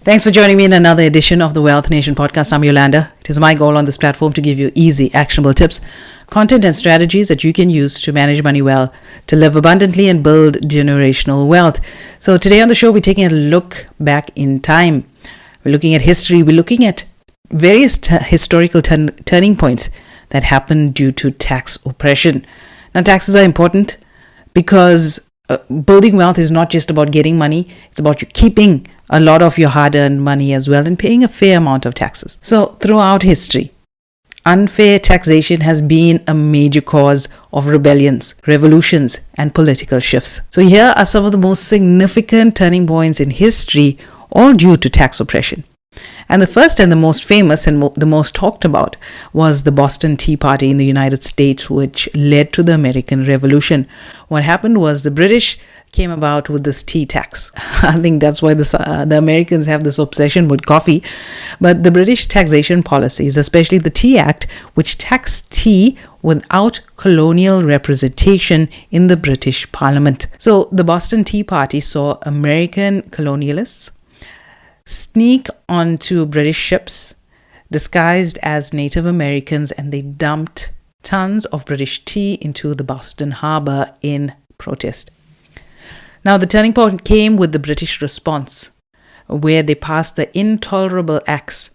Thanks for joining me in another edition of the Wealth Nation podcast. I'm Yolanda. It is my goal on this platform to give you easy, actionable tips, content, and strategies that you can use to manage money well, to live abundantly, and build generational wealth. So today on the show, we're taking a look back in time. We're looking at history. We're looking at various historical turning points that happened due to tax oppression. Now, taxes are important because building wealth is not just about getting money. It's about you keeping a lot of your hard-earned money as well and paying a fair amount of taxes. So throughout history, unfair taxation has been a major cause of rebellions, revolutions, and political shifts. So here are some of the most significant turning points in history, all due to tax oppression. And the first and the most famous and the most talked about was the Boston Tea Party in the United States, which led to the American Revolution. What happened was the British came about with this tea tax. I think that's why the Americans have this obsession with coffee. But the British taxation policies, especially the Tea Act, which taxed tea without colonial representation in the British Parliament. So the Boston Tea Party saw American colonialists sneak onto British ships disguised as Native Americans, and they dumped tons of British tea into the Boston Harbor in protest. Now, the turning point came with the British response, where they passed the Intolerable Acts,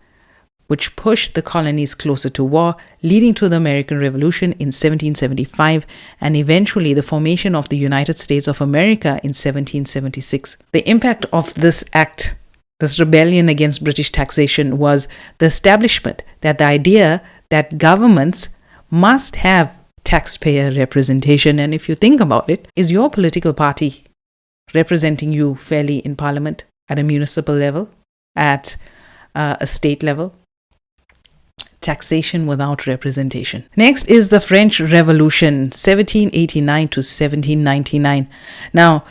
which pushed the colonies closer to war, leading to the American Revolution in 1775 and eventually the formation of the United States of America in 1776. The impact of this act, this rebellion against British taxation, was the establishment that the idea that governments must have taxpayer representation. And if you think about it, is your political party representing you fairly in Parliament, at a municipal level, at a state level? Taxation without representation. Next is the French Revolution, 1789 to 1799. Now,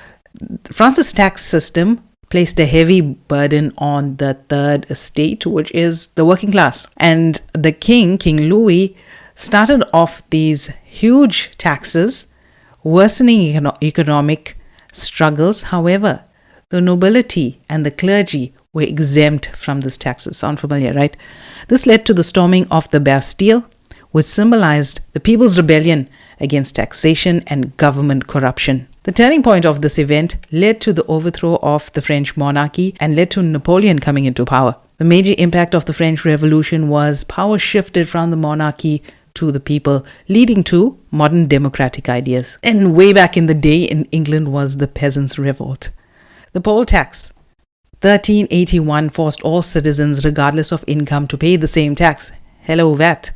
France's tax system placed a heavy burden on the third estate, which is the working class. And the King Louis, started off these huge taxes, worsening economic struggles. However, the nobility and the clergy were exempt from these taxes. Sound familiar, right? This led to the storming of the Bastille, which symbolized the people's rebellion against taxation and government corruption. The turning point of this event led to the overthrow of the French monarchy and led to Napoleon coming into power. The major impact of the French Revolution was power shifted from the monarchy to the people, leading to modern democratic ideas. And way back in the day in England was the Peasants' Revolt. The poll tax, 1381, forced all citizens, regardless of income, to pay the same tax. Hello, VAT.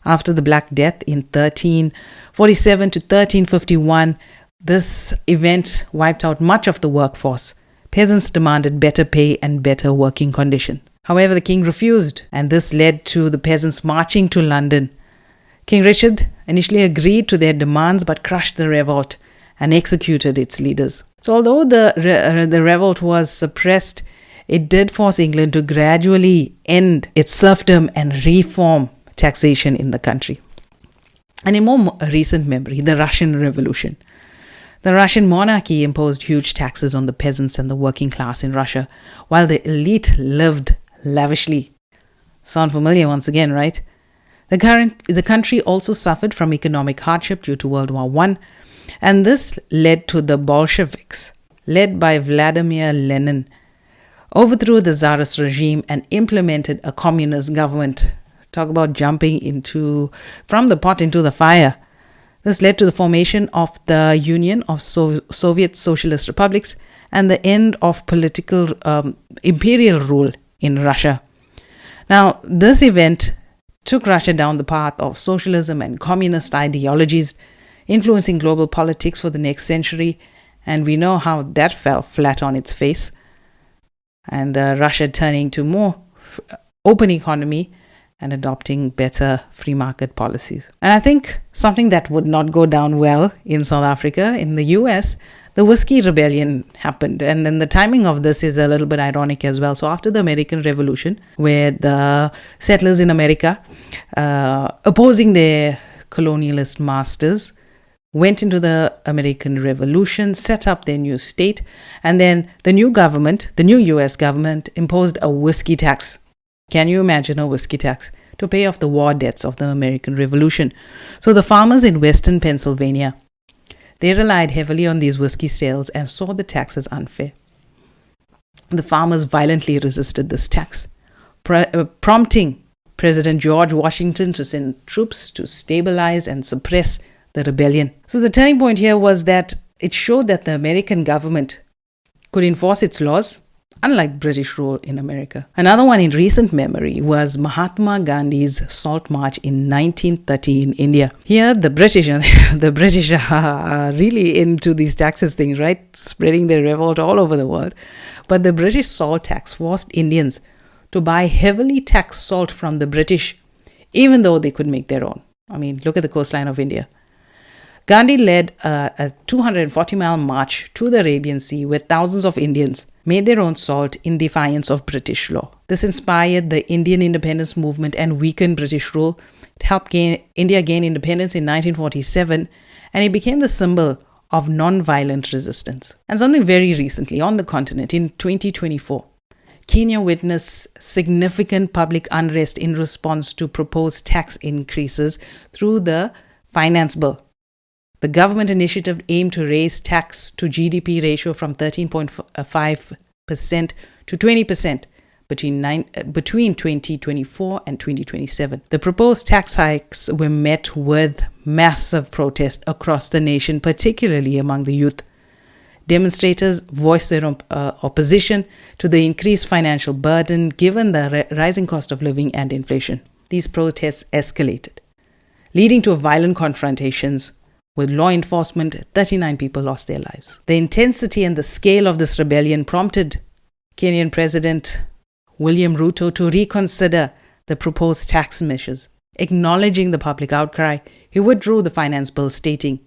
After the Black Death in 1347 to 1351, this event wiped out much of the workforce. Peasants demanded better pay and better working conditions. However, the king refused, and this led to the peasants marching to London. King Richard initially agreed to their demands but crushed the revolt and executed its leaders. So although the revolt was suppressed, it did force England to gradually end its serfdom and reform taxation in the country. And in more recent memory, the Russian Revolution. The Russian monarchy imposed huge taxes on the peasants and the working class in Russia, while the elite lived lavishly. Sound familiar once again, right? The country also suffered from economic hardship due to World War I, and this led to the Bolsheviks, led by Vladimir Lenin, overthrew the Tsarist regime and implemented a communist government. Talk about jumping from the pot into the fire. This led to the formation of the Union of Soviet Socialist Republics and the end of political imperial rule in Russia. Now, this event took Russia down the path of socialism and communist ideologies, influencing global politics for the next century, and we know how that fell flat on its face, and Russia turning to more open economy and adopting better free market policies. And I think something that would not go down well in South Africa, in the US, the Whiskey Rebellion happened. And then the timing of this is a little bit ironic as well. So after the American Revolution, where the settlers in America, opposing their colonialist masters, went into the American Revolution, set up their new state, and then the new government, the new US government, imposed a whiskey tax. Can you imagine a whiskey tax? To pay off the war debts of the American Revolution. So the farmers in western Pennsylvania, they relied heavily on these whiskey sales and saw the tax as unfair. The farmers violently resisted this tax, prompting President George Washington to send troops to stabilize and suppress the rebellion. So the turning point here was that it showed that the American government could enforce its laws, unlike British rule in America. Another one in recent memory was Mahatma Gandhi's Salt March in 1930 in India. Here, the British are really into these taxes things, right? Spreading their revolt all over the world. But the British salt tax forced Indians to buy heavily taxed salt from the British, even though they could make their own. I mean, look at the coastline of India. Gandhi led a 240-mile march to the Arabian Sea where thousands of Indians made their own salt in defiance of British law. This inspired the Indian independence movement and weakened British rule. It helped India gain independence in 1947, and it became the symbol of non-violent resistance. And something very recently on the continent in 2024, Kenya witnessed significant public unrest in response to proposed tax increases through the finance bill. The government initiative aimed to raise tax to GDP ratio from 13.5% to 20% between 2024 and 2027. The proposed tax hikes were met with massive protest across the nation, particularly among the youth. Demonstrators voiced their opposition to the increased financial burden given the rising cost of living and inflation. These protests escalated, leading to violent confrontations with law enforcement. 39 people lost their lives. The intensity and the scale of this rebellion prompted Kenyan President William Ruto to reconsider the proposed tax measures. Acknowledging the public outcry, he withdrew the finance bill, stating,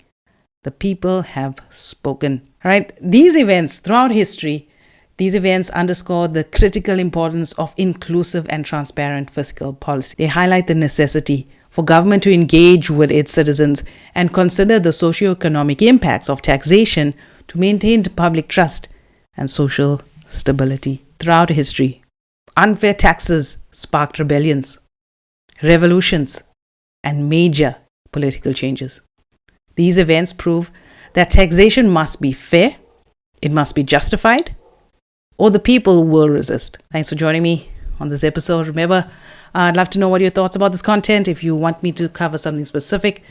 "The people have spoken." All right, these events throughout history, these events underscore the critical importance of inclusive and transparent fiscal policy. They highlight the necessity for government to engage with its citizens and consider the socio-economic impacts of taxation to maintain public trust and social stability. Throughout history, unfair taxes sparked rebellions, revolutions, and major political changes. These events prove that taxation must be fair, it must be justified, or the people will resist. Thanks for joining me on this episode. Remember, I'd love to know what your thoughts about this content. If you want me to cover something specific,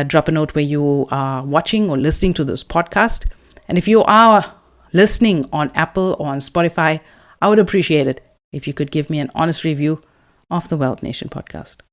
drop a note where you are watching or listening to this podcast. And if you are listening on Apple or on Spotify, I would appreciate it if you could give me an honest review of the Wealth Nation podcast.